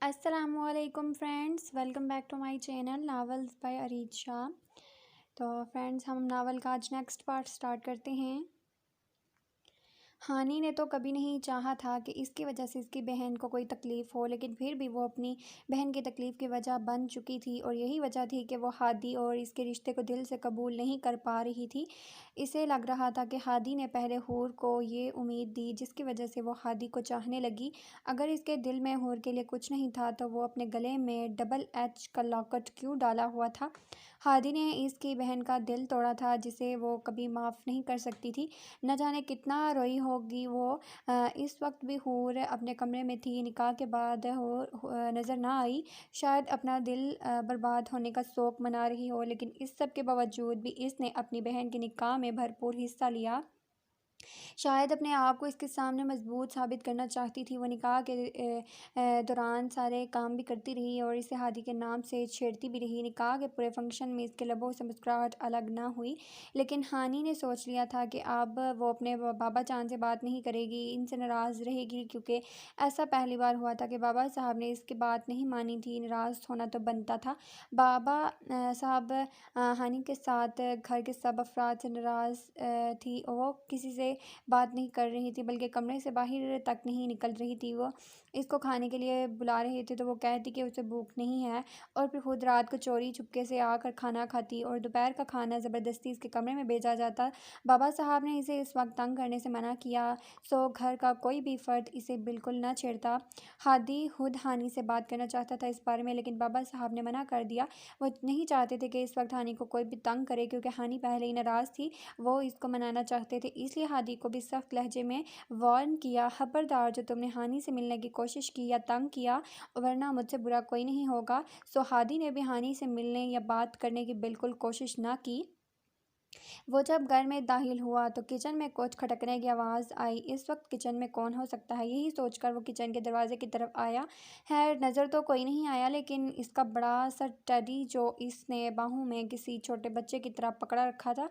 अस्सलामुअलैकुम friends, welcome back to my channel novels by Areej Shah. तो friends, हम नावल का आज नेक्स्ट पार्ट स्टार्ट करते हैं। हानि ने तो कभी नहीं चाहा था कि इसकी वजह से इसकी बहन को कोई तकलीफ़ हो, लेकिन फिर भी वो अपनी बहन की तकलीफ़ की वजह बन चुकी थी और यही वजह थी कि वो हादी और इसके रिश्ते को दिल से कबूल नहीं कर पा रही थी। इसे लग रहा था कि हादी ने पहले हूर को ये उम्मीद दी जिसकी वजह से वो हादी को चाहने लगी। अगर इसके दिल में हूर के लिए कुछ नहीं था तो वो अपने गले में डबल एच का लॉकेट क्यों डाला हुआ था। हादी ने इसकी बहन का दिल तोड़ा था जिसे वो कभी माफ़ नहीं कर सकती थी। न जाने कितना रोई होगी वो। इस वक्त भी हूर अपने कमरे में थी। निकाह के बाद हूर नज़र ना आई। शायद अपना दिल बर्बाद होने का शौक़ मना रही हो, लेकिन इस सब के बावजूद भी इसने अपनी बहन के निकाह में भरपूर हिस्सा लिया। शायद अपने आप को इसके सामने मजबूत साबित करना चाहती थी। वो निकाह के दौरान सारे काम भी करती रही और इसे हादी के नाम से छेड़ती भी रही। निकाह के पूरे फंक्शन में इसके लबों से मुस्कुराहट अलग ना हुई, लेकिन हानी ने सोच लिया था कि अब वो अपने बाबा जान से बात नहीं करेगी, इनसे नाराज़ रहेगी, क्योंकि ऐसा पहली बार हुआ था कि बाबा साहब ने इसकी बात नहीं मानी थी। नाराज़ होना तो बनता था। बाबा साहब हानी के साथ घर के सब अफराद से नाराज़ थी और वो किसी से बात नहीं कर रही थी, बल्कि कमरे से बाहर तक नहीं निकल रही थी। वो इसको खाने के लिए बुला रहे थे तो वो कहती कि उसे भूख नहीं है, और फिर खुद रात को चोरी चुपके से आकर खाना खाती और दोपहर का खाना ज़बरदस्ती इसके कमरे में भेजा जाता। बाबा साहब ने इसे इस वक्त तंग करने से मना किया, सो घर का कोई भी फ़र्द इसे बिल्कुल न छेड़ता। हादी खुद हानी से बात करना चाहता था इस बारे में, लेकिन बाबा साहब ने मना कर दिया। वो नहीं चाहते थे कि इस वक्त हानी को कोई भी तंग करे, क्योंकि हानी पहले ही नाराज़ थी। वो इसको मनाना चाहते थे, इसलिए हादी को भी सख्त लहजे में वार्न किया, खबरदार जो तुमने हानी से मिलने की कोशिश की या तंग किया, वरना मुझसे बुरा कोई नहीं होगा। सो हादी ने भी हानी से मिलने या बात करने की बिल्कुल कोशिश ना की। वो जब घर में दाखिल हुआ तो किचन में कुछ खटकने की आवाज़ आई। इस वक्त किचन में कौन हो सकता है, यही सोचकर वो किचन के दरवाजे की तरफ आया है। नज़र तो कोई नहीं आया, लेकिन इसका बड़ा सा टेडी जो इसने बाहों में किसी छोटे बच्चे की तरह पकड़ा रखा था,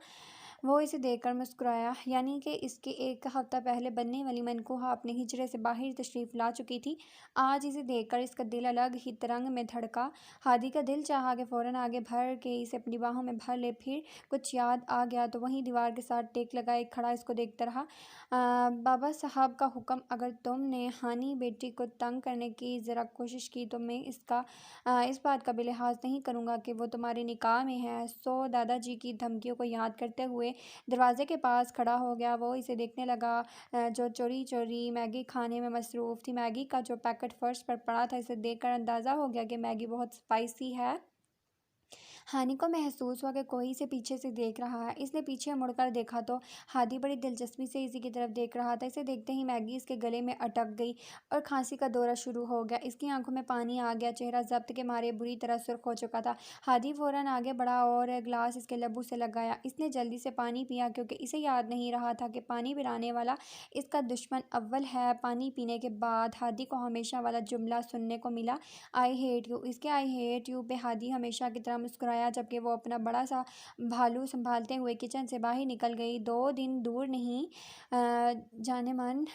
वो इसे देखकर मुस्कुराया। यानी कि इसके एक हफ्ता पहले बनने वाली मनकूहा अपने हिजरे से बाहर तशरीफ़ ला चुकी थी। आज इसे देखकर इसका दिल अलग ही तरंग में धड़का। हादी का दिल चाहा कि फ़ौरन आगे भर के इसे अपनी बाहों में भर ले, फिर कुछ याद आ गया तो वहीं दीवार के साथ टेक लगाए खड़ा इसको देखता रहा। बाबा साहब का हुक्म, अगर तुमने हानी बेटी को तंग करने की ज़रा कोशिश की तो मैं इस बात का भी लिहाज नहीं करूँगा कि वो तुम्हारे निकाह में है। सो दादाजी की धमकियों को याद करते हुए दरवाजे के पास खड़ा हो गया। वो इसे देखने लगा जो चोरी चोरी मैगी खाने में मसरूफ़ थी। मैगी का जो पैकेट फर्श पर पड़ा था, इसे देखकर अंदाज़ा हो गया कि मैगी बहुत स्पाइसी है। हानि को महसूस हुआ कि कोई इसे पीछे से देख रहा है। इसने पीछे मुड़कर देखा तो हादी बड़ी दिलचस्पी से इसी की तरफ देख रहा था। इसे देखते ही मैगी इसके गले में अटक गई और खांसी का दौरा शुरू हो गया। इसकी आंखों में पानी आ गया, चेहरा जब्त के मारे बुरी तरह सुर्ख हो चुका था। हादी फौरन आगे बढ़ा और गिलास इसके लबू से लगाया। इसने जल्दी से पानी पिया, क्योंकि इसे याद नहीं रहा था कि पानी पिलाने वाला इसका दुश्मन अव्वल है। पानी पीने के बाद हादी को हमेशा वाला जुमला सुनने को मिला, आई हेट यू। इसके आई हेट यू पे हादी हमेशा की तरह मुस्कुराया, जबकि वो अपना बड़ा सा भालू संभालते हुए किचन से बाहर निकल गई। 2 दिन दूर नहीं जाने मन,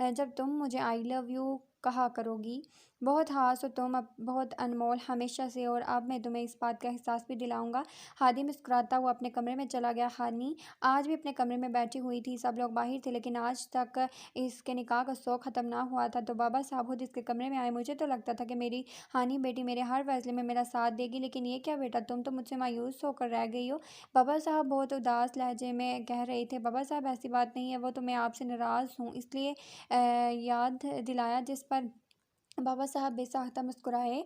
जब तुम मुझे आई लव यू कहा करोगी। बहुत हास हो तुम, अब बहुत अनमोल हमेशा से, और अब मैं तुम्हें इस बात का एहसास भी दिलाऊंगा। हादी मुस्कुराता हुआ अपने कमरे में चला गया। हानी आज भी अपने कमरे में बैठी हुई थी। सब लोग बाहर थे, लेकिन आज तक इसके निकाह का शौक ख़त्म ना हुआ था। तो बाबा साहब खुद इसके कमरे में आए। मुझे तो लगता था कि मेरी हानी बेटी मेरे हर फैसले में मेरा साथ देगी, लेकिन ये क्या बेटा, तुम तो मुझसे मायूस होकर रह गई हो। बाबा साहब बहुत उदास लहजे में कह रहे थे। बाबा साहब ऐसी बात नहीं है, वो तो मैं आपसे नाराज़ हूँ इसलिए याद दिलाया, जिस पर बाबा साहब बेसाख्ता मुस्कुराए।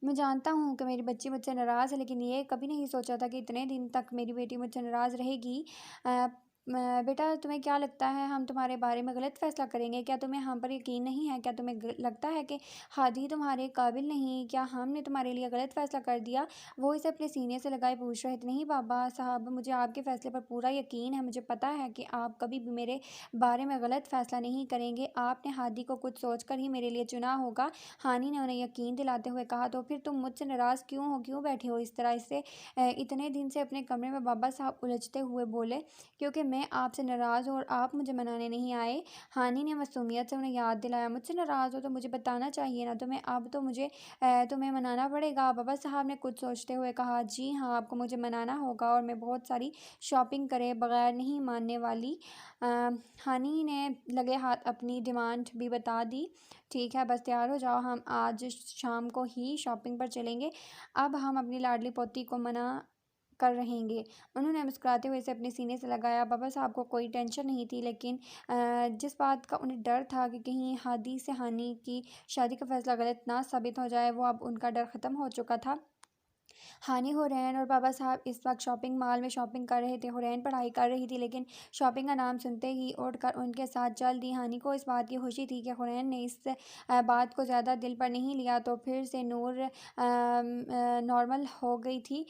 मैं जानता हूँ कि मेरी बच्ची मुझसे नाराज़ है, लेकिन ये कभी नहीं सोचा था कि इतने दिन तक मेरी बेटी मुझसे नाराज़ रहेगी। अ, बेटा, तुम्हें क्या लगता है हम तुम्हारे बारे में गलत फ़ैसला करेंगे? क्या तुम्हें हम पर यकीन नहीं है? क्या तुम्हें लगता है कि हादी तुम्हारे काबिल नहीं? क्या हमने तुम्हारे लिए गलत फ़ैसला कर दिया? वो इसे अपने सीने से लगाए पूछ रहे थे। नहीं बाबा साहब, मुझे आपके फ़ैसले पर पूरा यकीन है। मुझे पता है कि आप कभी भी मेरे बारे में गलत फ़ैसला नहीं करेंगे। आपने हादी को कुछ सोच कर ही मेरे लिए चुना होगा। हानि ने उन्हें यकीन दिलाते हुए कहा। तो फिर तुम मुझसे नाराज़ क्यों हो, क्यों बैठे हो इस तरह? इससे इतने दिन से अपने कमरे में बाबा साहब उलझते हुए बोले। क्योंकि मैं आपसे नाराज़ हूँ और आप मुझे मनाने नहीं आए। हानि ने मासूमियत से उन्हें याद दिलाया, मुझसे नाराज़ हो तो मुझे बताना चाहिए ना, तुम्हें अब तो मुझे तुम्हें मनाना पड़ेगा। बाबा साहब ने कुछ सोचते हुए कहा, जी हाँ, आपको मुझे मनाना होगा और मैं बहुत सारी शॉपिंग करे बगैर नहीं मानने वाली। अ, हानि ने लगे हाथ अपनी डिमांड भी बता दी। ठीक है, बस तैयार हो जाओ, हम आज शाम को ही शॉपिंग पर चलेंगे। अब हम अपनी लाडली पोती को मना कर रहेंगे। उन्होंने मुस्कुराते हुए इसे अपने सीने से लगाया। बाबा साहब को कोई टेंशन नहीं थी, लेकिन जिस बात का उन्हें डर था कि कहीं हादी से हानि की शादी का फैसला गलत ना साबित हो जाए, वो अब उनका डर ख़त्म हो चुका था। हानि हुरैन और बाबा साहब इस वक्त शॉपिंग मॉल में शॉपिंग कर रहे थे। हुरैन पढ़ाई कर रही थी, लेकिन शॉपिंग का नाम सुनते ही उठकर उनके साथ चल दी। हानि को इस बात की खुशी थी कि हुरैन ने इस बात को ज़्यादा दिल पर नहीं लिया, तो फिर से नूर नॉर्मल हो गई थी।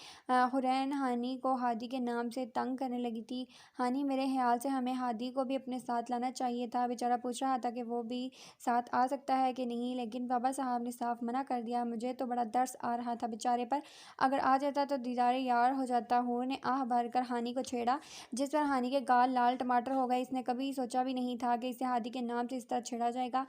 हुरैन हानि को हादी के नाम से तंग करने लगी थी। हानि, मेरे ख्याल से हमें हादी को भी अपने साथ लाना चाहिए था। बेचारा पूछ रहा था कि वो भी साथ आ सकता है कि नहीं, लेकिन बाबा साहब ने साफ मना कर दिया। मुझे तो बड़ा दर्स आ रहा था बेचारे पर, अगर आ जाता तो दीदारे यार हो जाता। हूर ने आह भरकर हानि को छेड़ा, जिस पर हानि के गाल लाल टमाटर हो गए। इसने कभी सोचा भी नहीं था कि इसे हादी के नाम से इस तरह छेड़ा जाएगा।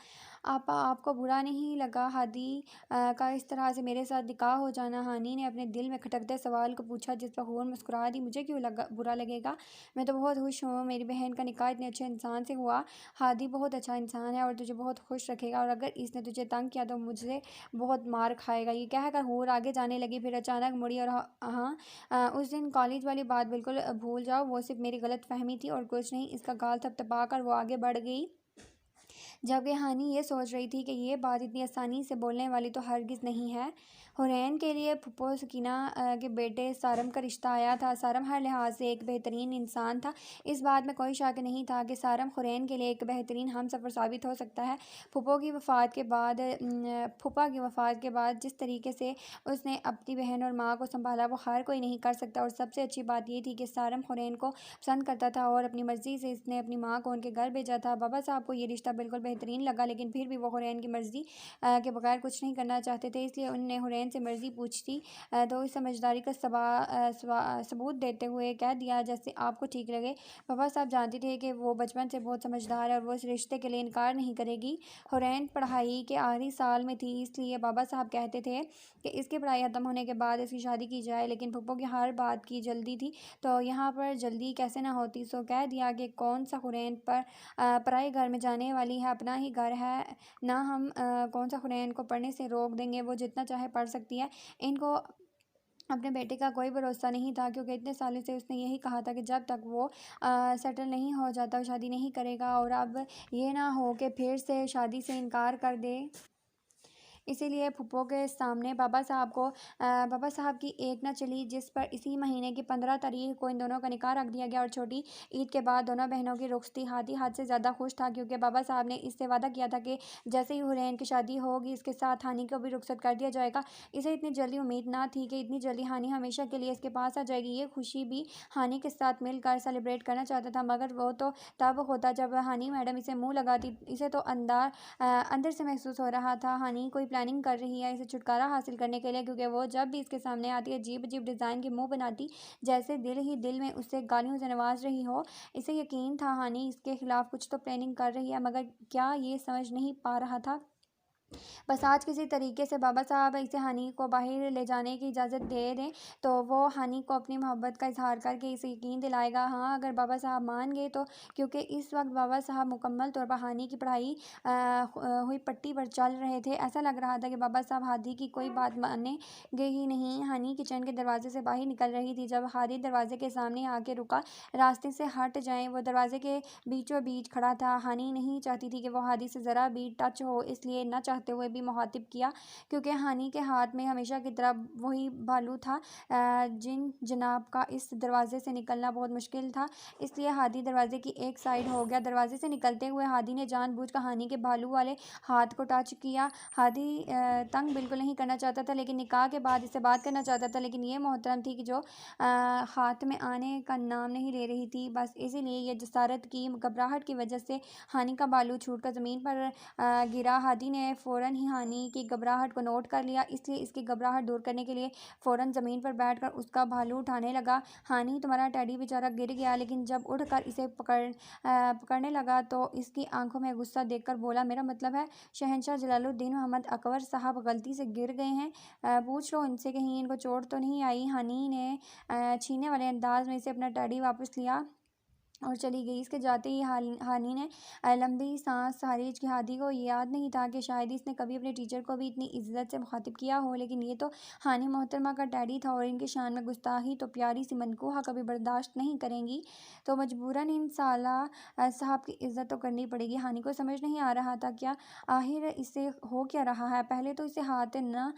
आपा, आपको बुरा नहीं लगा हादी का इस तरह से मेरे साथ निकाह हो जाना? हानि ने अपने दिल में खटकते सवाल को पूछा, जिस पर हूर मुस्कुरा दी। मुझे क्यों लगा बुरा लगेगा, मैं तो बहुत खुश हूँ। मेरी बहन का निकाह इतने अच्छे इंसान से हुआ। हादी बहुत अच्छा इंसान है और तुझे बहुत खुश रखेगा, और अगर इसने तुझे तंग किया तो मुझसे बहुत मार खाएगा। ये कहकर हूर आगे जाने लगी, फिर अचानक मुड़ी और हाँ, उस दिन कॉलेज वाली बात बिल्कुल भूल जाओ, वो सिर्फ मेरी गलत फहमी थी और कुछ नहीं। इसका गाल थपथपा कर वो आगे बढ़ गई, जबकि हानि ये सोच रही थी कि ये बात इतनी आसानी से बोलने वाली तो हरगिज़ नहीं है। हुरैन के लिए फूफो सकीना के बेटे सारम का रिश्ता आया था। सारम हर लिहाज से एक बेहतरीन इंसान था, इस बात में कोई शक नहीं था कि सारम हुरैन के लिए एक बेहतरीन हमसफ़र साबित हो सकता है। फूफा की वफ़ात के बाद जिस तरीके से उसने अपनी बहन और माँ को संभाला, वो हर कोई नहीं कर सकता। और सबसे अच्छी बात ये थी कि सारम हुरैन को पसंद करता था और अपनी मर्ज़ी से इसने अपनी माँ को उनके घर भेजा था। बाबा साहब को ये रिश्ता बिल्कुल बेहतरीन लगा, लेकिन फिर भी वो हुरैन की मर्ज़ी के बगैर कुछ नहीं करना चाहते थे। इसलिए उन्होंने हुरैन से मर्ज़ी पूछती तो इस समझदारी का सबूत देते हुए कह दिया, जैसे आपको ठीक लगे। बाबा साहब जानते थे कि वो बचपन से बहुत समझदार है और वो इस रिश्ते के लिए इनकार नहीं करेगी। हुरैन पढ़ाई के आखिरी साल में थी, इसलिए बाबा साहब कहते थे कि इसकी पढ़ाई ख़त्म होने के बाद इसकी शादी की जाए, लेकिन फूफो की हर बात की जल्दी थी, तो यहाँ पर जल्दी कैसे ना होती। सो कह दिया कि कौन सा हुरैन पर पराए घर में जाने वाली है, अपना ही घर है ना। हम कौन सा हुरैन को पढ़ने से रोक देंगे, वो जितना चाहे पढ़ सकती है। इनको अपने बेटे का कोई भरोसा नहीं था, क्योंकि इतने सालों से उसने यही कहा था कि जब तक वो सेटल नहीं हो जाता वो शादी नहीं करेगा, और अब ये ना हो कि फिर से शादी से इनकार कर दे। इसीलिए फूफो के सामने बाबा साहब की एक न चली, जिस पर इसी महीने की 15 तारीख को इन दोनों का निकाह रख दिया गया। और छोटी ईद के बाद दोनों बहनों की रुखसती। हादी हद से ज़्यादा खुश था, क्योंकि बाबा साहब ने इससे वादा किया था कि जैसे ही हुरैन की शादी होगी इसके साथ हानि को भी रुखसत कर दिया जाएगा। इसे इतनी जल्दी उम्मीद ना थी कि इतनी जल्दी हानि हमेशा के लिए इसके पास आ जाएगी। ये खुशी भी हानि के साथ मिलकर सेलिब्रेट करना चाहता था, मगर वो तो तब होता जब हानि मैडम इसे मुँह लगाती। इसे तो अंदर से महसूस हो रहा था हानि कोई प्लानिंग कर रही है इसे छुटकारा हासिल करने के लिए, क्योंकि वो जब भी इसके सामने आती है अजीब अजीब डिज़ाइन के मुंह बनाती, जैसे दिल ही दिल में उससे गालियों से नवाज रही हो। इसे यकीन था हानि इसके खिलाफ कुछ तो प्लानिंग कर रही है, मगर क्या ये समझ नहीं पा रहा था। बस आज किसी तरीके से बाबा साहब इसे हानि को बाहर ले जाने की इजाज़त दे दें, तो वो हानि को अपनी मोहब्बत का इजहार करके इसे यकीन दिलाएगा। हाँ, अगर बाबा साहब मान गए तो, क्योंकि इस वक्त बाबा साहब मुकम्मल तौर पर हानि की पढ़ाई हुई पट्टी पर चल रहे थे। ऐसा लग रहा था कि बाबा साहब हादी की कोई बात मानेंगे ही नहीं। हानि किचन के दरवाजे से बाहर निकल रही थी, जब हादी दरवाजे के सामने आके रुका। रास्ते से हट जाएं, वो दरवाजे के बीचों बीच खड़ा था। हानि नहीं चाहती थी कि वो हादी से ज़रा भी टच हो, इसलिए न चाहते हुए भी मुखातिब किया, क्योंकि हानि के हाथ में हमेशा की तरह वही भालू था जिन जनाब का इस दरवाजे से निकलना बहुत मुश्किल था। इसलिए हादी दरवाजे की एक साइड हो गया। दरवाजे से निकलते हुए हादी ने जानबूझकर हानि के भालू वाले हाथ को टच किया। हादी तंग बिल्कुल नहीं करना चाहता था, लेकिन निकाह के बाद इससे बात करना चाहता था, लेकिन ये मोहतरम थी कि जो हाथ में आने का नाम नहीं ले रही थी। बस इसीलिए ये जसारत की घबराहट की वजह से हानि का बालू छूटकर ज़मीन पर गिरा। हादी ने फ़ौरन ही हानि की घबराहट को नोट कर लिया, इसलिए इसकी घबराहट दूर करने के लिए फ़ौरन ज़मीन पर बैठकर उसका भालू उठाने लगा। हानि तुम्हारा टेडी बेचारा गिर गया, लेकिन जब उठकर इसे पकड़ने लगा तो इसकी आंखों में गुस्सा देखकर बोला, मेरा मतलब है शहंशाह जलालुद्दीन मोहम्मद अकबर साहब गलती से गिर गए हैं, पूछ लो इनसे कहीं इनको चोट तो नहीं आई। हानि ने छीनने वाले अंदाज में से अपना टेडी वापस लिया और चली गई। इसके जाते ही हानि ने लंबी सांस हारी कि हादी को याद नहीं था कि शायद इसने कभी अपने टीचर को भी इतनी इज्जत से मुखातिब किया हो, लेकिन ये तो हानि मोहतरमा का डैडी था और इनकी शान में गुस्ताखी तो प्यारी सी मनकूहा कभी बर्दाश्त नहीं करेंगी, तो मजबूरन इन साला साहब की इज्जत तो करनी पड़ेगी। हानि को समझ नहीं आ रहा था क्या आखिर इसे हो क्या रहा है। पहले तो इसे हाथ न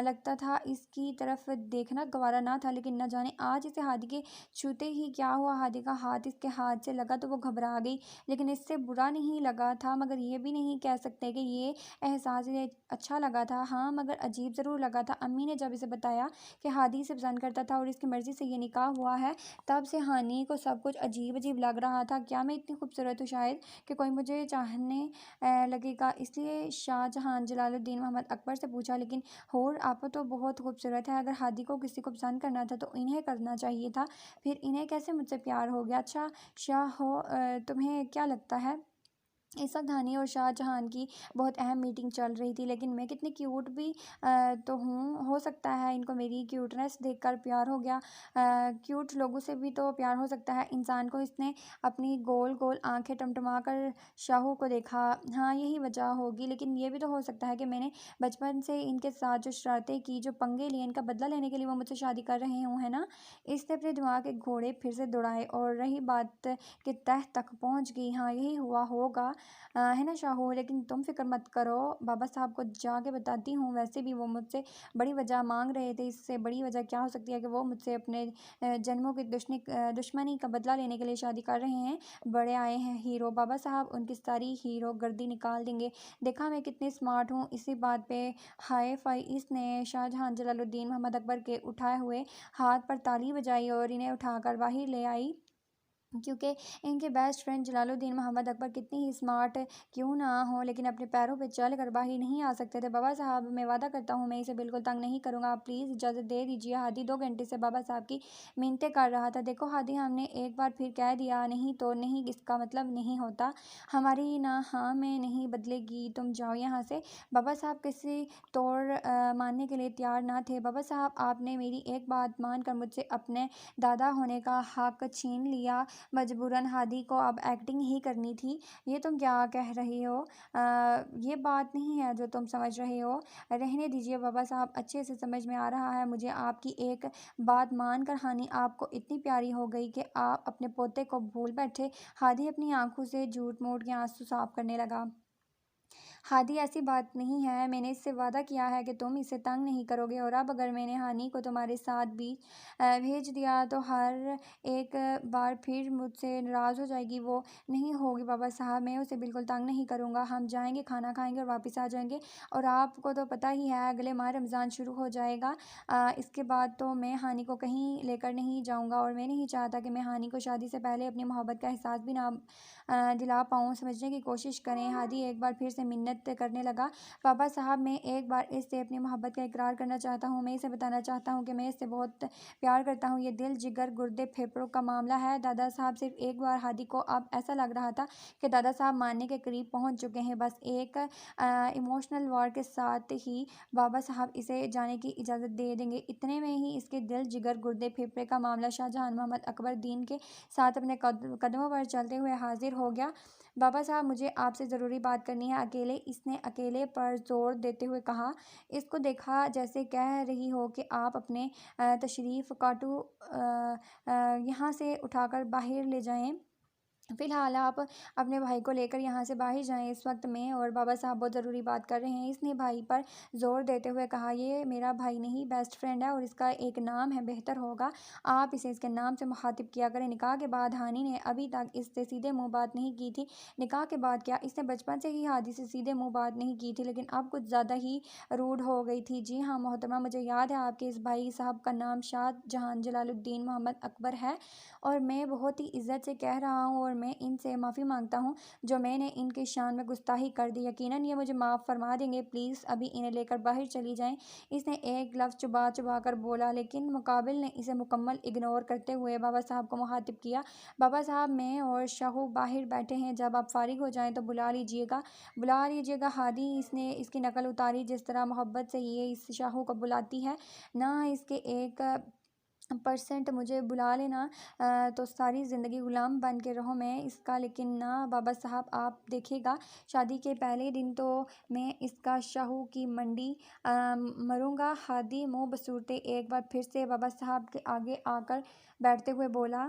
लगता था, इसकी तरफ देखना गवारा ना था, लेकिन न जाने आज इसे हादी के छूते ही क्या हुआ। हादी का हाथ इसके हाथ से लगा तो वो घबरा गई, लेकिन इससे बुरा नहीं लगा था, मगर ये भी नहीं कह सकते कि ये एहसास इसे अच्छा लगा था। हाँ, मगर अजीब ज़रूर लगा था। अम्मी ने जब इसे बताया कि हादी इसे पसंद करता था और इसकी मर्ज़ी से ये निकाह हुआ है, तब से हानि को सब कुछ अजीब अजीब लग रहा था। क्या मैं इतनी खूबसूरत हूँ शायद कि कोई मुझे चाहने लगेगा, इसलिए शाहजहां जलालुद्दीन मोहम्मद अकबर से पूछा, लेकिन हूर आप तो बहुत खूबसूरत है, अगर हादी को किसी को पसंद करना था तो इन्हें करना चाहिए था, फिर इन्हें कैसे मुझसे प्यार हो गया। अच्छा शाह हो, तुम्हें क्या लगता है। इस वक्त हानि और शाहजहां की बहुत अहम मीटिंग चल रही थी, लेकिन मैं कितनी क्यूट भी तो हूँ, हो सकता है इनको मेरी क्यूटनेस देखकर प्यार हो गया। क्यूट लोगों से भी तो प्यार हो सकता है इंसान को। इसने अपनी गोल गोल आंखें टमटमा कर शाहू को देखा। हाँ, यही वजह होगी, लेकिन ये भी तो हो सकता है कि मैंने बचपन से इनके साथ जो शरारतें की, जो पंगे लिए, इनका बदला लेने के लिए वो मुझसे शादी कर रहे हूँ, है ना। इसने अपने दिमाग के घोड़े फिर से दौड़ाए और रही बात के तह तक पहुँच गई। हाँ, यही हुआ होगा, है ना शाहू, लेकिन तुम फिक्र मत करो, बाबा साहब को जाके बताती हूँ। वैसे भी वो मुझसे बड़ी वजह मांग रहे थे, इससे बड़ी वजह क्या हो सकती है कि वो मुझसे अपने जन्मों की दुश्मनी का बदला लेने के लिए शादी कर रहे हैं। बड़े आए हैं हीरो, बाबा साहब उनकी सारी हीरो गर्दी निकाल देंगे। देखा मैं कितनी स्मार्ट हूँ। इसी बात पे हाय फाई इसने शाहजहां जलालुद्दीन मोहम्मद अकबर के उठाए हुए हाथ पर ताली बजाई और इन्हें उठाकर बाहर ले आई, क्योंकि इनके बेस्ट फ्रेंड जलालुद्दीन मोहम्मद अकबर कितनी ही स्मार्ट क्यों ना हो, लेकिन अपने पैरों पे चल कर बाहर नहीं आ सकते थे। बाबा साहब मैं वादा करता हूँ मैं इसे बिल्कुल तंग नहीं करूँगा, आप प्लीज़ इजाज़त दे दीजिए। हादी 2 घंटे से बाबा साहब की मिन्नतें कर रहा था। देखो हादी, हमने एक बार फिर कह दिया नहीं तो नहीं, इसका मतलब नहीं होता हमारी ना हाँ में नहीं बदलेगी, तुम जाओ यहाँ से। बाबा साहब किसी तौर मानने के लिए तैयार ना थे। बाबा साहब, आपने मेरी एक बात मानकर मुझसे अपने दादा होने का हक छीन लिया, मजबूरन हादी को अब एक्टिंग ही करनी थी। ये तुम क्या कह रही हो, ये बात नहीं है जो तुम समझ रहे हो। रहने दीजिए बाबा साहब, अच्छे से समझ में आ रहा है मुझे आपकी एक बात मानकर हानि आपको इतनी प्यारी हो गई कि आप अपने पोते को भूल बैठे। हादी अपनी आंखों से झूठ मूठ के आंसू साफ करने लगा। हादी, ऐसी बात नहीं है, मैंने इससे वादा किया है कि तुम इसे तंग नहीं करोगे, और अब अगर मैंने हानि को तुम्हारे साथ भी भेज दिया तो हर एक बार फिर मुझसे नाराज़ हो जाएगी। वो नहीं होगी बाबा साहब, मैं उसे बिल्कुल तंग नहीं करूँगा। हम जाएंगे, खाना खाएंगे और वापस आ जाएंगे, और आपको तो पता ही है अगले माह रमज़ान शुरू हो जाएगा। इसके बाद तो मैं हानि को कहीं लेकर नहीं जाऊँगा, और मैं नहीं चाहता कि मैं हानि को शादी से पहले अपनी मोहब्बत का एहसास भी ना दिला पाऊँ। समझने की कोशिश करें। हादी एक बार फिर से मिन्नत करने लगा। बाबा साहब, मैं एक बार इससे अपनी मोहब्बत का इकरार करना चाहता हूँ। मैं इसे बताना चाहता हूँ कि मैं इससे बहुत प्यार करता हूँ। ये दिल जिगर गुर्दे फेफड़ों का मामला है। दादा साहब, सिर्फ एक बार हादी को अब ऐसा लग रहा था कि दादा साहब मानने के करीब पहुँच चुके हैं। बस एक इमोशनल वार के साथ ही बाबा साहब इसे जाने की इजाज़त दे देंगे। इतने में ही इसके दिल जिगर गुर्दे फेफड़े का मामला शाहजहां मोहम्मद अकबर दीन के साथ अपने कदमों पर चलते हुए हाजिर हो गया। बाबा साहब, मुझे आपसे ज़रूरी बात करनी है, अकेले। इसने अकेले पर जोर देते हुए कहा। इसको देखा जैसे कह रही हो कि आप अपने तशरीफ़ काटू यहाँ से उठाकर बाहर ले जाएं। फ़िलहाल आप अपने भाई को लेकर यहाँ से बाहर जाएं। इस वक्त मैं और बाबा साहब बहुत ज़रूरी बात कर रहे हैं। इसने भाई पर ज़ोर देते हुए कहा, ये मेरा भाई नहीं बेस्ट फ्रेंड है, और इसका एक नाम है, बेहतर होगा आप इसे इसके नाम से मुखातिब किया करें। निकाह के बाद हानि ने अभी तक इससे सीधे मुंह बात नहीं की थी। निकाह के बाद क्या, इसने बचपन से ही हादी से सीधे मुंह बात नहीं की थी, लेकिन अब कुछ ज़्यादा ही रूड हो गई थी। जी हाँ मोहतरमा, मुझे याद है आपके इस भाई साहब का नाम शाहजहां जलालुद्दीन मोहम्मद अकबर है, और मैं बहुत ही इज़्ज़त से कह रहा हूँ, और मैं इनसे माफ़ी मांगता हूँ जो मैंने इनके शान में गुस्ताखी कर दी। यकीनन ये मुझे माफ़ फरमा देंगे। प्लीज़ अभी इन्हें लेकर बाहर चली जाएं। इसने एक लफ्ज़ चुबा चुबा कर बोला, लेकिन मुकाबिल ने इसे मुकम्मल इग्नोर करते हुए बाबा साहब को मुखातिब किया। बाबा साहब, मैं और शाहू बाहर बैठे हैं, जब आप फारिग हो जाएं तो बुला लीजिएगा हादी। इसने इसकी नकल उतारी, जिस तरह मोहब्बत से ये इस शाहू को बुलाती है। ना इसके 1% मुझे बुला लेना, तो सारी ज़िंदगी ग़ुलाम बन के रहो मैं इसका। लेकिन ना बाबा साहब, आप देखिएगा, शादी के पहले दिन तो मैं इसका शाहू की मंडी मरूंगा। हादी मुँह बसूरते एक बार फिर से बाबा साहब के आगे आकर बैठते हुए बोला,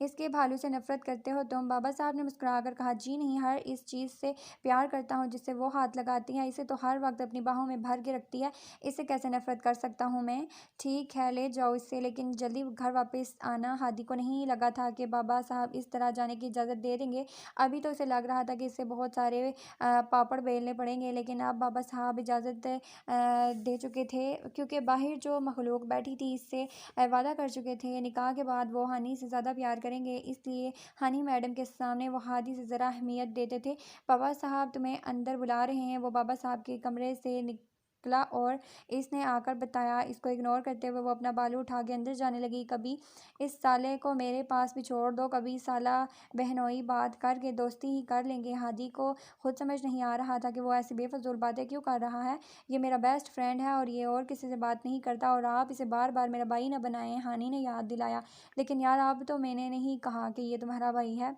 इसके भालू से नफ़रत करते हो तुम? बाबा साहब ने मुस्कुराकर कहा, जी नहीं, हर इस चीज़ से प्यार करता हूँ जिससे वो हाथ लगाती है। इसे तो हर वक्त अपनी बाहों में भर के रखती है, इससे कैसे नफ़रत कर सकता हूँ मैं? ठीक है, ले जाओ इसे, लेकिन जल्दी घर वापस आना। हादी को नहीं लगा था कि बाबा साहब इस तरह जाने की इजाज़त दे देंगे। अभी तो उसे लग रहा था कि इससे बहुत सारे पापड़ बेलने पड़ेंगे, लेकिन अब बाबा साहब इजाज़त दे चुके थे, क्योंकि बाहर जो मखलूक बैठी थी इससे वादा कर चुके थे निकाह के बाद वो हानी से ज़्यादा प्यार करेंगे। इसलिए हानी मैडम के सामने वो हादी से ज़रा अहमियत देते थे। बाबा साहब तुम्हें अंदर बुला रहे हैं। वो बाबा साहब के कमरे से निकला और इसने आकर बताया। इसको इग्नोर करते हुए वो अपना बालू उठा के अंदर जाने लगी। कभी इस साले को मेरे पास भी छोड़ दो, कभी साला बहनोई बात करके दोस्ती ही कर लेंगे। हादी को खुद समझ नहीं आ रहा था कि वो ऐसी बेफजूल बातें क्यों कर रहा है। ये मेरा बेस्ट फ्रेंड है और ये और किसी से बात नहीं करता, और आप इसे बार बार मेरा भाई ना बनाएं। हानी ने याद दिलाया, लेकिन यार, अब तो मैंने नहीं कहा कि ये तुम्हारा भाई है,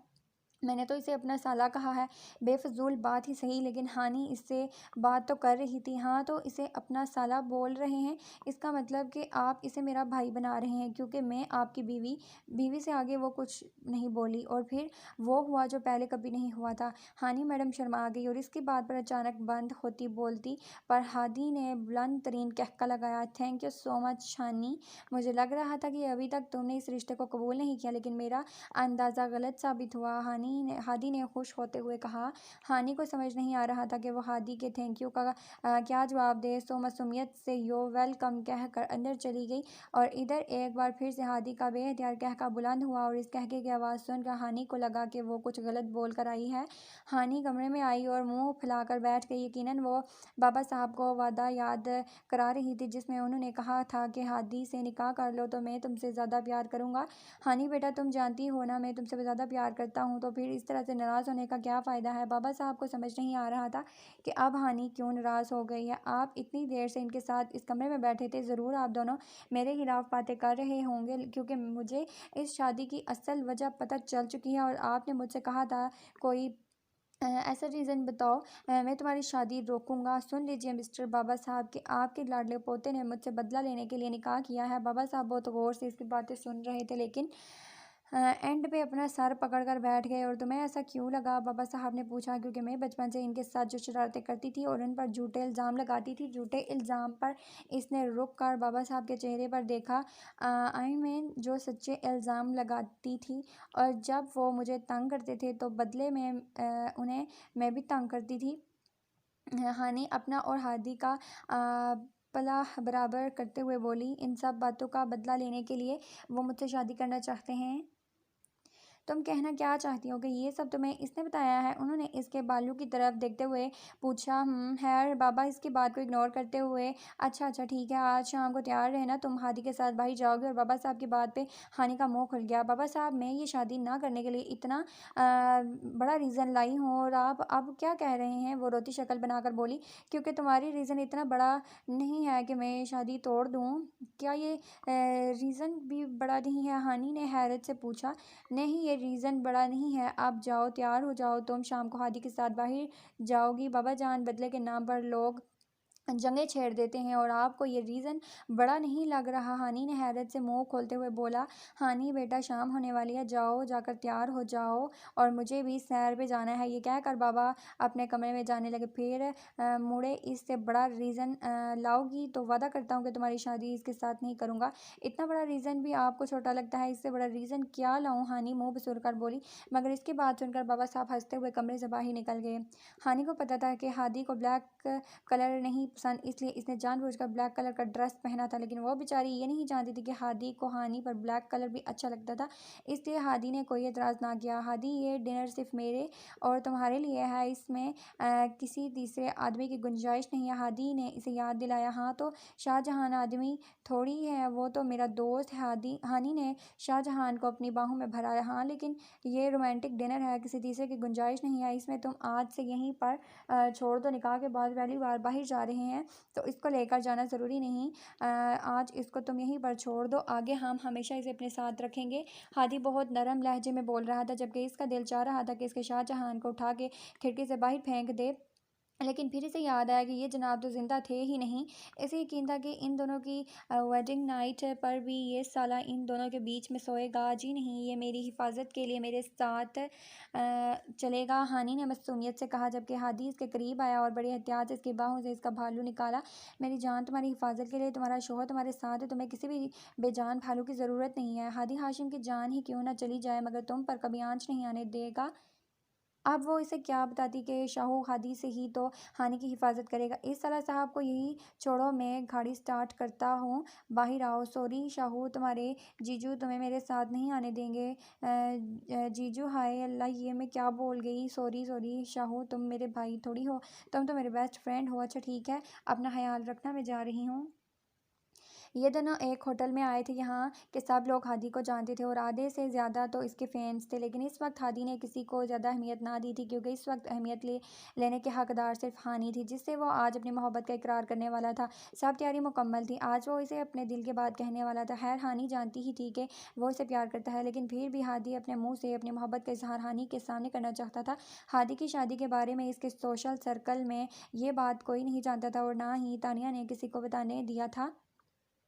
मैंने तो इसे अपना साला कहा है। बेफजूल बात ही सही, लेकिन हानी इससे बात तो कर रही थी। हाँ, तो इसे अपना साला बोल रहे हैं, इसका मतलब कि आप इसे मेरा भाई बना रहे हैं क्योंकि मैं आपकी बीवी से आगे वो कुछ नहीं बोली, और फिर वो हुआ जो पहले कभी नहीं हुआ था। हानी मैडम शर्मा गई और इसकी बात पर अचानक बंद होती बोलती पर हादी ने बुलंद तरीन कहका लगाया, थैंक यू सो मच हानी। मुझे लग रहा था कि अभी तक तुमने इस रिश्ते को कबूल नहीं किया, लेकिन मेरा अंदाज़ा गलत साबित हुआ। हादी ने खुश होते हुए कहा। हानी को समझ नहीं आ रहा था कि वो हादी के थैंक यू का क्या जवाब दे, सो मासूमियत से यो वेलकम कहकर अंदर चली गई। और इधर एक बार फिर से हादी का बेहतियार कहका बुलंद हुआ, और इस कहके की आवाज़ सुनकर हानी को लगा कि वो कुछ गलत बोल कर आई है। हानी कमरे में आई और मुंह फैलाकर बैठ गई। यकीनन वो बाबा साहब को वादा याद करा रही थी जिसमें उन्होंने कहा था कि हादी से निकाह कर लो तो मैं तुमसे ज़्यादा प्यार करूँगा। हानी बेटा, तुम जानती हो ना मैं तुमसे ज़्यादा प्यार करता हूँ, तो फिर इस तरह से नाराज़ होने का क्या फ़ायदा है। बाबा साहब को समझ नहीं आ रहा था कि अब हानी क्यों नाराज़ हो गई है। आप इतनी देर से इनके साथ इस कमरे में बैठे थे, ज़रूर आप दोनों मेरे खिलाफ बातें कर रहे होंगे, क्योंकि मुझे इस शादी की असल वजह पता चल चुकी है, और आपने मुझसे कहा था कोई ऐसा रीज़न बताओ, मैं तुम्हारी शादी रोकूंगा। सुन लीजिए मिस्टर बाबा साहब कि आपके लाडले पोते ने मुझसे बदला लेने के लिए निकाह किया है। बाबा साहब बहुत गौर से इसकी बातें सुन रहे थे, लेकिन एंड पे अपना सर पकड़ कर बैठ गए। और तुम्हें ऐसा क्यों लगा? बाबा साहब ने पूछा। क्योंकि मैं बचपन से इनके साथ जो शरारतें करती थी और उन पर झूठे इल्ज़ाम लगाती थी। झूठे इल्ज़ाम पर इसने रुक कर बाबा साहब के चेहरे पर देखा। आई मीन जो सच्चे इल्ज़ाम लगाती थी, और जब वो मुझे तंग करते थे तो बदले में उन्हें मैं भी तंग करती थी। हानि अपना और हादी का पला बराबर करते हुए बोली, इन सब बातों का बदला लेने के लिए वो मुझसे शादी करना चाहते हैं। तुम कहना क्या चाहती हो कि ये सब तुम्हें इसने बताया है? उन्होंने इसके बालों की तरफ देखते हुए पूछा। खैर, बाबा इसकी बात को इग्नोर करते हुए, अच्छा अच्छा ठीक है, आज शाम को तैयार रहना, तुम हादी के साथ बाहर जाओगे। और बाबा साहब की बात पे हानि का मुंह खुल गया। बाबा साहब, मैं ये शादी ना करने के लिए इतना बड़ा रीज़न लाई हूँ और आप अब क्या कह रहे हैं? वो रोती शक्ल बनाकर बोली, क्योंकि तुम्हारी रीज़न इतना बड़ा नहीं है कि मैं शादी तोड़ दूँ। क्या ये रीज़न भी बड़ा नहीं है? हानि ने हैरत से पूछा। नहीं, ये रीज़न बड़ा नहीं है। आप जाओ, तैयार हो जाओ, तुम शाम को हादी के साथ बाहर जाओगी। बाबा जान, बदले के नाम पर लोग जंगें छेड़ देते हैं और आपको ये रीज़न बड़ा नहीं लग रहा? हानि ने हैरत से मुंह खोलते हुए बोला। हानि बेटा, शाम होने वाली है, जाओ, जाकर तैयार हो जाओ, और मुझे भी सैर पे जाना है। ये कहकर बाबा अपने कमरे में जाने लगे। फिर मुड़े, इससे बड़ा रीज़न लाओगी तो वादा करता हूँ कि तुम्हारी शादी इसके साथ नहीं करूँगा। इतना बड़ा रीज़न भी आपको छोटा लगता है? इससे बड़ा रीज़न क्या लाऊं? हानि मुँह बसुर कर बोली। मगर इसकी बात सुनकर बाबा साहब हंसते हुए कमरे से बाहर निकल गए। हानि को पता था कि हादी को ब्लैक कलर नहीं पसंद, इसलिए इसने जानबूझकर ब्लैक कलर का ड्रेस पहना था। लेकिन वो बेचारी ये नहीं जानती थी कि हादी को हानि पर ब्लैक कलर भी अच्छा लगता था, इसलिए हादी ने कोई एतराज़ ना किया। हादी, ये डिनर सिर्फ मेरे और तुम्हारे लिए है, इसमें किसी तीसरे आदमी की गुंजाइश नहीं है। हादी ने इसे याद दिलाया। हाँ तो शाहजहान आदमी थोड़ी है, वो तो मेरा दोस्त है। हानी ने शाहजहान को अपनी बाहों में भरा। हाँ लेकिन ये रोमांटिक डिनर है, किसी तीसरे की गुंजाइश नहीं है इसमें। तुम आज से यहीं पर छोड़ दो, निकाह के बाद पहली बार बाहर जा रहे हैं तो इसको लेकर जाना ज़रूरी नहीं। आज इसको तुम यहीं पर छोड़ दो, आगे हम हमेशा इसे अपने साथ रखेंगे। हादी बहुत नरम लहजे में बोल रहा था, जबकि इसका दिल चाह रहा था कि इसके शाहजहान को उठा के खिड़की से बाहर फेंक दे। लेकिन फिर इसे याद आया कि ये जनाब तो ज़िंदा थे ही नहीं। इसे यकीन था कि इन दोनों की वेडिंग नाइट पर भी ये साला इन दोनों के बीच में सोएगा। जी नहीं, ये मेरी हिफाजत के लिए मेरे साथ चलेगा, हानी ने मासूमियत से कहा, जबकि हादी इसके करीब आया और बड़ी एहतियात से इसकी बाहों से इसका भालू निकाला। मेरी जान तुम्हारी हिफाजत के लिए तुम्हारा शोहर तुम्हारे साथ है, तुम्हें किसी भी बेजान भालू की ज़रूरत नहीं है। हादी हाशिम की जान ही क्यों ना चली जाए, मगर तुम पर कभी आँच नहीं आने देगा। अब वो इसे क्या बताती कि शाहू हादी से ही तो हानि की हिफाजत करेगा। इस साला साहब को यही छोड़ो, मैं गाड़ी स्टार्ट करता हूँ, बाहर आओ। सॉरी शाहू, तुम्हारे जीजू तुम्हें मेरे साथ नहीं आने देंगे। जीजू, हाय अल्लाह, ये मैं क्या बोल गई। सॉरी सॉरी शाहू, तुम मेरे भाई थोड़ी हो, तुम तो मेरे बेस्ट फ्रेंड हो। अच्छा ठीक है, अपना ख्याल रखना, मैं जा रही हूँ। ये दोनों एक होटल में आए थे। यहाँ के सब लोग हादी को जानते थे और आधे से ज़्यादा तो इसके फैंस थे। लेकिन इस वक्त हादी ने किसी को ज़्यादा अहमियत ना दी थी, क्योंकि इस वक्त अहमियत लेने के हकदार सिर्फ हानी थी, जिससे वो आज अपनी मोहब्बत का इकरार करने वाला था। सब तैयारी मुकम्मल थी, आज वो इसे अपने दिल की बात कहने वाला था। खैर हानी जानती ही थी कि वो इसे प्यार करता है, लेकिन फिर भी हादी अपने मुँह से अपनी मोहब्बत का इजहार हानी के सामने करना चाहता था। हादी की शादी के बारे में इसके सोशल सर्कल में ये बात कोई नहीं जानता था और ना ही तानिया ने किसी को बताने दिया था।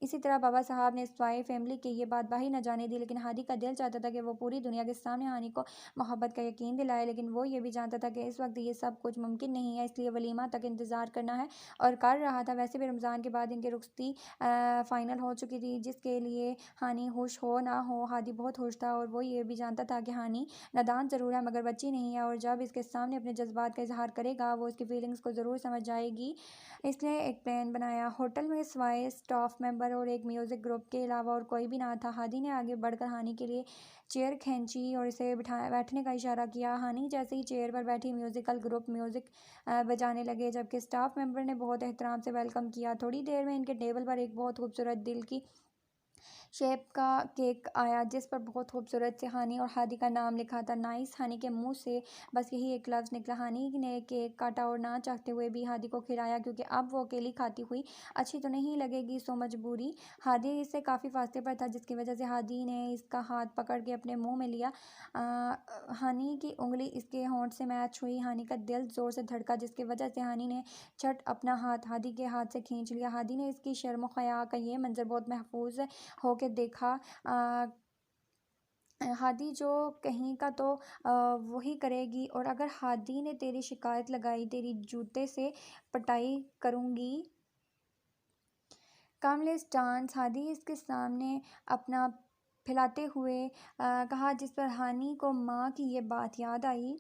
इसी तरह बाबा साहब ने स्वाई फैमिली की ये बात बाहर न जाने दी। लेकिन हादी का दिल चाहता था कि वो पूरी दुनिया के सामने हानी को मोहब्बत का यकीन दिलाए। लेकिन वो ये भी जानता था कि इस वक्त ये सब कुछ मुमकिन नहीं है, इसलिए वलीमा तक इंतज़ार करना है और कर रहा था। वैसे भी रमज़ान के बाद इनकी रुखसती फ़ाइनल हो चुकी थी, जिसके लिए हानी खुश हो ना हो, हादी बहुत खुश था। और वो ये भी जानता था कि हानी नादान ज़रूर है, मगर बच्ची नहीं है, और जब इसके सामने अपने जज्बात का इजहार करेगा वो इसकी फीलिंग्स को ज़रूर समझ जाएगी। इसने एक प्लान बनाया। होटल में सिवाय स्टाफ मेंबर और एक म्यूज़िक ग्रुप के अलावा और कोई भी ना था। हादी ने आगे बढ़कर हानी के लिए चेयर खींची और इसे बैठने का इशारा किया। हानी जैसे ही चेयर पर बैठी, म्यूज़िकल ग्रुप म्यूज़िक बजाने लगे, जबकि स्टाफ मेंबर ने बहुत एहतराम से वेलकम किया। थोड़ी देर में इनके टेबल पर एक बहुत खूबसूरत दिल की शेप का केक आया, जिस पर बहुत खूबसूरत से हानी और हादी का नाम लिखा था। नाइस। हानी के मुंह से बस यही एक लफ्ज़ निकला। हानी ने केक काटा और ना चाहते हुए भी हादी को खिलाया, क्योंकि अब वो अकेली खाती हुई अच्छी तो नहीं लगेगी, सो मजबूरी। हादी इससे काफ़ी फासले पर था, जिसकी वजह से हादी ने इसका हाथ पकड़ के अपने मुंह में लिया। हानी की उंगली इसके होंठ से मैच हुई। हानी का दिल ज़ोर से धड़का, जिसकी वजह से हानी ने झट अपना हाथ हादी के हाथ से खींच लिया। हादी ने इसकी शर्म हया का ये मंजर बहुत महफूज होके देखा। हादी जो कहीं का तो वही करेगी, और अगर हादी ने तेरी शिकायत लगाई, तेरी जूते से पिटाई करूँगी। कामलेस डांस। हादी इसके सामने अपना फैलाते हुए कहा, जिस पर हानी को माँ की ये बात याद आई।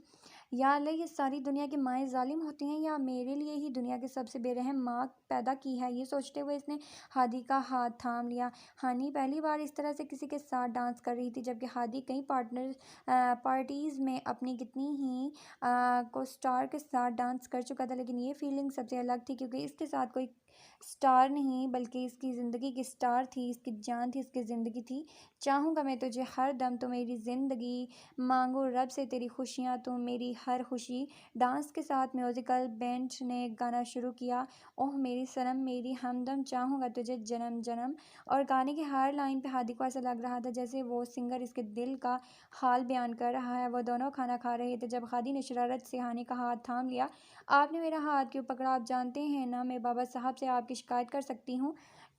या अल्लाह, ये सारी दुनिया की माएँ ज़ालिम होती हैं या मेरे लिए ही दुनिया की सबसे बेरहम माँ पैदा की है। ये सोचते हुए इसने हादी का हाथ थाम लिया। हानी पहली बार इस तरह से किसी के साथ डांस कर रही थी, जबकि हादी कई पार्टीज़ में अपनी कितनी ही को स्टार के साथ डांस कर चुका था, लेकिन ये फीलिंग सबसे अलग थी, क्योंकि इसके साथ कोई स्टार नहीं बल्कि इसकी ज़िंदगी की स्टार थी, इसकी जान थी, इसकी ज़िंदगी थी। चाहूँगा मैं तुझे हर दम, तो मेरी ज़िंदगी, मांगो रब से तेरी खुशियाँ, तो मेरी हर खुशी। डांस के साथ म्यूज़िकल बैंड ने गाना शुरू किया। ओह मेरी सनम मेरी हमदम, चाहूँगा तुझे जन्म जन्म। और गाने की हर लाइन पे हादी को ऐसा लग रहा था जैसे वो सिंगर इसके दिल का हाल बयान कर रहा है। वो दोनों खाना खा रहे थे जब हादी ने शरारत से हानी का हाथ थाम लिया। आपने मेरा हाथ क्यों पकड़ा? आप जानते हैं ना मैं बाबा साहब से आपकी शिकायत कर सकती हूँ।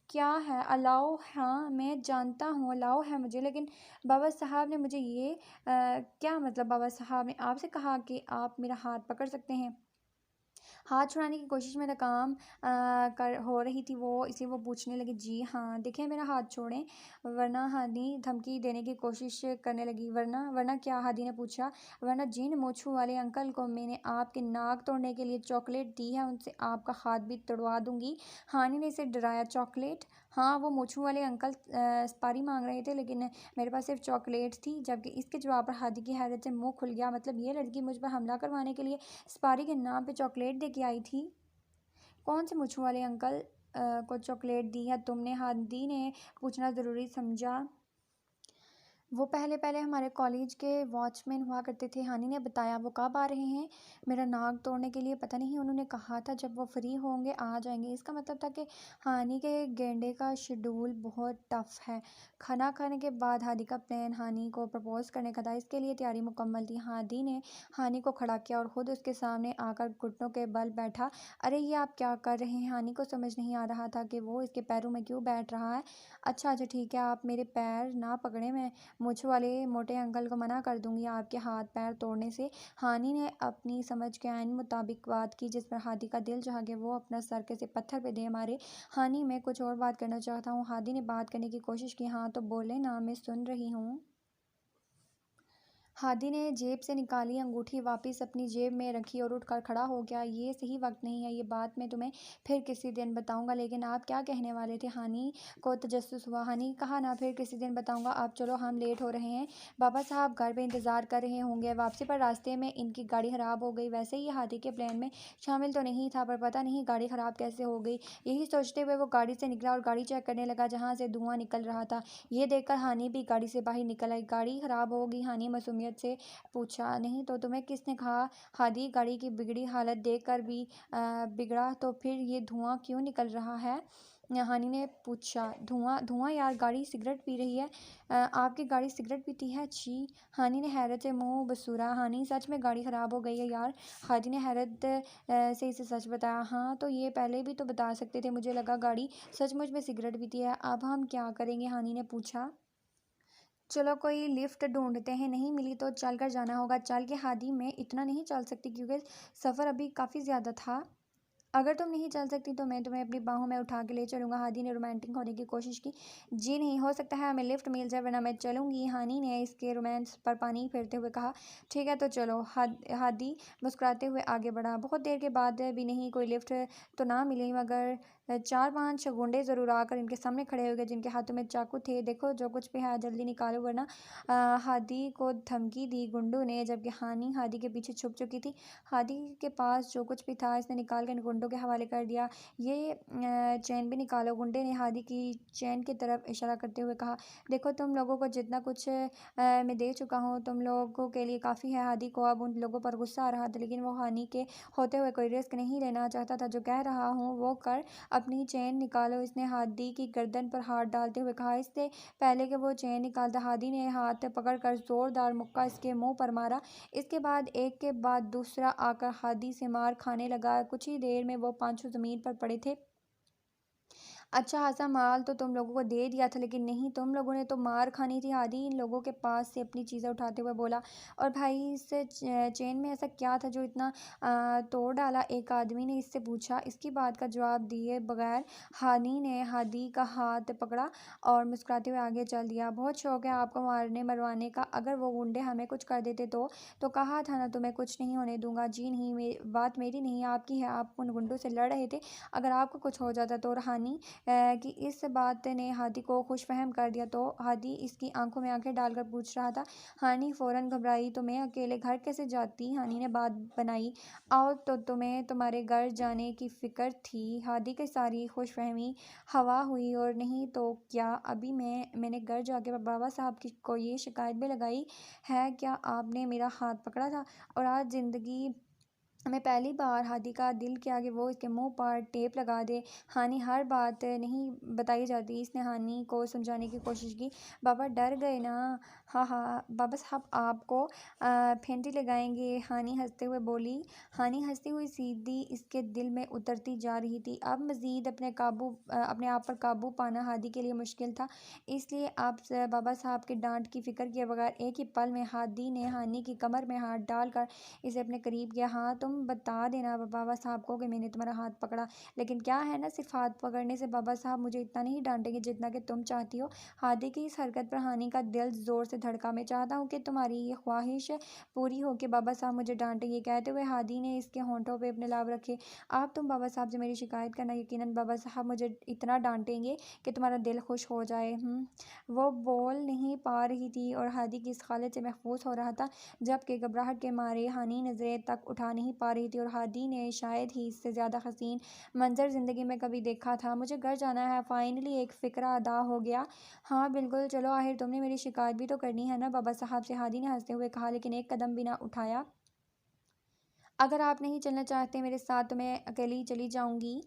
क्या है? अलाउ? हाँ मैं जानता हूँ अलाउ है मुझे, लेकिन बाबा साहब ने मुझे ये क्या मतलब? बाबा साहब ने आपसे कहा कि आप मेरा हाथ पकड़ सकते हैं? हाथ छुड़ाने की कोशिश में नाकाम कर हो रही थी वो, इसलिए वो पूछने लगी, जी हाँ, देखें मेरा हाथ छोड़ें वरना। हादी धमकी देने की कोशिश करने लगी। वरना वरना क्या? हादी ने पूछा। वरना जिन मूंछों वाले अंकल को मैंने आपके नाक तोड़ने के लिए चॉकलेट दी है उनसे आपका हाथ भी तोड़वा दूंगी। हानी ने इसे डराया। चॉकलेट? हाँ, वो मूंछों वाले अंकल सुपारी मांग रहे थे, लेकिन मेरे पास सिर्फ चॉकलेट थी। जबकि इसके जवाब पर हादी की हैरत से मुंह खुल गया। मतलब ये लड़की मुझ पर हमला करवाने के लिए सुपारी के नाम पे चॉकलेट दे के आई थी? कौन से मूंछों वाले अंकल को चॉकलेट दी है तुमने? हादी ने पूछना ज़रूरी समझा। वो पहले पहले हमारे कॉलेज के वॉचमैन हुआ करते थे, हानि ने बताया। वो कब आ रहे हैं? मेरा नाक तोड़ने के लिए? पता नहीं, उन्होंने कहा था जब वो फ्री होंगे आ जाएंगे। इसका मतलब था कि हानि के गेंडे का शेड्यूल बहुत टफ है। खाना खाने के बाद हादी का प्लान हानि को प्रपोज करने का था। इसके लिए तैयारी मुकम्मल थी। हादी ने हानि को खड़ा किया और ख़ुद उसके सामने आकर घुटनों के बल बैठा। अरे ये आप क्या कर रहे हैं? हानि को समझ नहीं आ रहा था कि वो इसके पैरों में क्यों बैठ रहा है। अच्छा अच्छा ठीक है, आप मेरे पैर ना पकड़े, मैं मूंछ वाले मोटे अंकल को मना कर दूंगी आपके हाथ पैर तोड़ने से। हानि ने अपनी समझ के आइन मुताबिक बात की, जिस पर हादी का दिल चाह के वो अपना सर किसी पत्थर पे दे मारे। हानि, मैं कुछ और बात करना चाहता हूँ। हादी ने बात करने की कोशिश की। हाँ तो बोले ना, मैं सुन रही हूँ। हादी ने जेब से निकाली अंगूठी वापस अपनी जेब में रखी और उठकर खड़ा हो गया। ये सही वक्त नहीं है, ये बात मैं तुम्हें फिर किसी दिन बताऊंगा। लेकिन आप क्या कहने वाले थे? हानि को तजस्सुस हुआ। हानि, कहा ना फिर किसी दिन बताऊंगा। अब चलो, हम लेट हो रहे हैं। बाबा साहब घर पे इंतज़ार कर रहे होंगे। वापसी पर रास्ते में इनकी गाड़ी ख़राब हो गई। वैसे ये हादी के प्लान में शामिल तो नहीं था, पर पता नहीं गाड़ी ख़राब कैसे हो गई। यही सोचते हुए वो गाड़ी से निकला और गाड़ी चेक करने लगा, जहाँ से धुआं निकल रहा था। ये देखकर हानि भी गाड़ी से बाहर निकल आई। गाड़ी ख़राब होगी? हानि मासूमियत से पूछा। नहीं तो तुम्हें किसने कहा? हादी, गाड़ी की बिगड़ी हालत देखकर भी बिगड़ा तो फिर ये धुआं क्यों निकल रहा है? हानि ने पूछा। धुआं? धुआं यार, गाड़ी सिगरेट पी रही है। आपकी गाड़ी सिगरेट पीती है? छी! हानि ने हैरत से मुंह बसूरा। हानि, सच में गाड़ी ख़राब हो गई है यार। हादी ने हैरत से इसे सच बताया। हाँ तो ये पहले भी तो बता सकते थे, मुझे लगा गाड़ी सचमुच में सिगरेट पीती है। अब हम क्या करेंगे? हानि ने पूछा। चलो कोई लिफ्ट ढूंढते हैं, नहीं मिली तो चल कर जाना होगा। चल के? हादी, मैं इतना नहीं चल सकती क्योंकि सफ़र अभी काफ़ी ज़्यादा था। अगर तुम नहीं चल सकती तो मैं तुम्हें अपनी बाहों में उठा के ले चलूँगा। हादी ने रोमांटिक होने की कोशिश की। जी नहीं, हो सकता है हमें लिफ्ट मिल जाए, वरना मैं चलूँगी। हानी ने इसके रोमांस पर पानी फेरते हुए कहा। ठीक है तो चलो। हादी मुस्कुराते हुए आगे बढ़ा। बहुत देर के बाद भी नहीं कोई लिफ्ट तो ना मिली, मगर 4-5 गुंडे ज़रूर आकर इनके सामने खड़े हो गए, जिनके हाथों में चाकू थे। देखो जो कुछ भी है जल्दी निकालो, वरना हादी को धमकी दी गुंडों ने, जबकि हानी हादी के पीछे छुप चुकी थी। हादी के पास जो कुछ भी था इसने निकाल कर गुंडों के हवाले कर दिया। ये चैन भी निकालो। गुंडे ने हादी की चैन की तरफ इशारा करते हुए कहा। देखो तुम लोगों को जितना कुछ मैं दे चुका हूँ तुम लोगों के लिए काफ़ी है। हादी को अब उन लोगों पर गुस्सा आ रहा था, लेकिन वो हानि के होते हुए कोई रिस्क नहीं लेना चाहता था। जो कह रहा हूँ वो कर, अपनी चैन निकालो। इसने हादी की गर्दन पर हाथ डालते हुए कहा। इससे पहले कि वो चैन निकालता, हादी ने हाथ पकड़कर जोरदार मुक्का इसके मुंह पर मारा। इसके बाद एक के बाद दूसरा आकर हादी से मार खाने लगा। कुछ ही देर में वो पांचों जमीन पर पड़े थे। अच्छा खासा माल तो तुम लोगों को दे दिया था, लेकिन नहीं, तुम लोगों ने तो मार खानी थी। हादी इन लोगों के पास से अपनी चीज़ें उठाते हुए बोला। और भाई, इस चेन में ऐसा क्या था जो इतना तोड़ डाला? एक आदमी ने इससे पूछा। इसकी बात का जवाब दिए बगैर हानी ने हादी का हाथ पकड़ा और मुस्कुराते हुए आगे चल दिया। बहुत शौक है आपको मारने मरवाने का। अगर वो गुंडे हमें कुछ कर देते तो कहा था ना, तुम्हें कुछ नहीं होने दूंगा। जी नहीं, बात मेरी नहीं आपकी है। आप उन गुंडों से लड़ रहे थे। अगर आपको कुछ हो जाता तो? हानी कि इस बात ने हादी को खुशफहम कर दिया। तो हादी इसकी आंखों में आंखें डालकर पूछ रहा था। हानी फौरन घबराई। तो मैं अकेले घर कैसे जाती? हानी ने बात बनाई। आओ तो तुम्हें तुम्हारे घर जाने की फ़िक्र थी? हादी की सारी खुशफहमी हवा हुई। और नहीं तो क्या, अभी मैंने घर जाके बाबा साहब की को ये शिकायत भी लगाई है क्या आपने मेरा हाथ पकड़ा था। और आज ज़िंदगी मैं पहली बार हादी का दिल किया कि वो इसके मुंह पर टेप लगा दे। हानि, हर बात नहीं बताई जाती। इसने हानि को समझाने की कोशिश की। बाबा डर गए ना? हाँ हाँ, बाबा साहब आपको फेंटी लगाएंगे। हानि हंसते हुए बोली। हानि हंसती हुई सीधी इसके दिल में उतरती जा रही थी। अब मज़ीद अपने आप पर काबू पाना हादी के लिए मुश्किल था। इसलिए आप बाबा साहब के डांट की फ़िक्र किए बगैर एक ही पल में हादी ने हानि की कमर में हाथ डालकर इसे अपने करीब किया। हाँ, तुम तुम बता देना बाबा साहब को कि मैंने तुम्हारा हाथ पकड़ा। लेकिन क्या है ना, सिर्फ हाथ पकड़ने से बाबा साहब मुझे इतना नहीं डांटेंगे जितना कि तुम चाहती हो। हादी की इस हरकत पर हानि का दिल ज़ोर से धड़का। मैं चाहता हूँ कि तुम्हारी ये ख्वाहिश पूरी हो कि बाबा साहब मुझे डांटे। ये कहते हुए हादी ने इसके होंठों पे अपने लाभ रखे। आप तुम बाबा साहब से मेरी शिकायत करना, यकीनन बाबा साहब मुझे इतना डांटेंगे कि तुम्हारा दिल खुश हो जाए। वो बोल नहीं पा रही थी और हादी की इस हालत से महफूज हो रहा था, जबकि घबराहट के मारे हानि नज़रें तक उठा नहीं पा रही थी। और हादी ने शायद ही इससे ज़्यादा हसीन मंजर ज़िंदगी में कभी देखा था। मुझे घर जाना है, फाइनली एक फ़िक्रा अदा हो गया। हाँ बिल्कुल, चलो आखिर तुमने मेरी शिकायत भी तो करनी है ना बाबा साहब से, हादी ने हंसते हुए कहा, लेकिन एक कदम भी ना उठाया। अगर आप नहीं चलना चाहते मेरे साथ तो मैं अकेली ही चली जाऊंगी।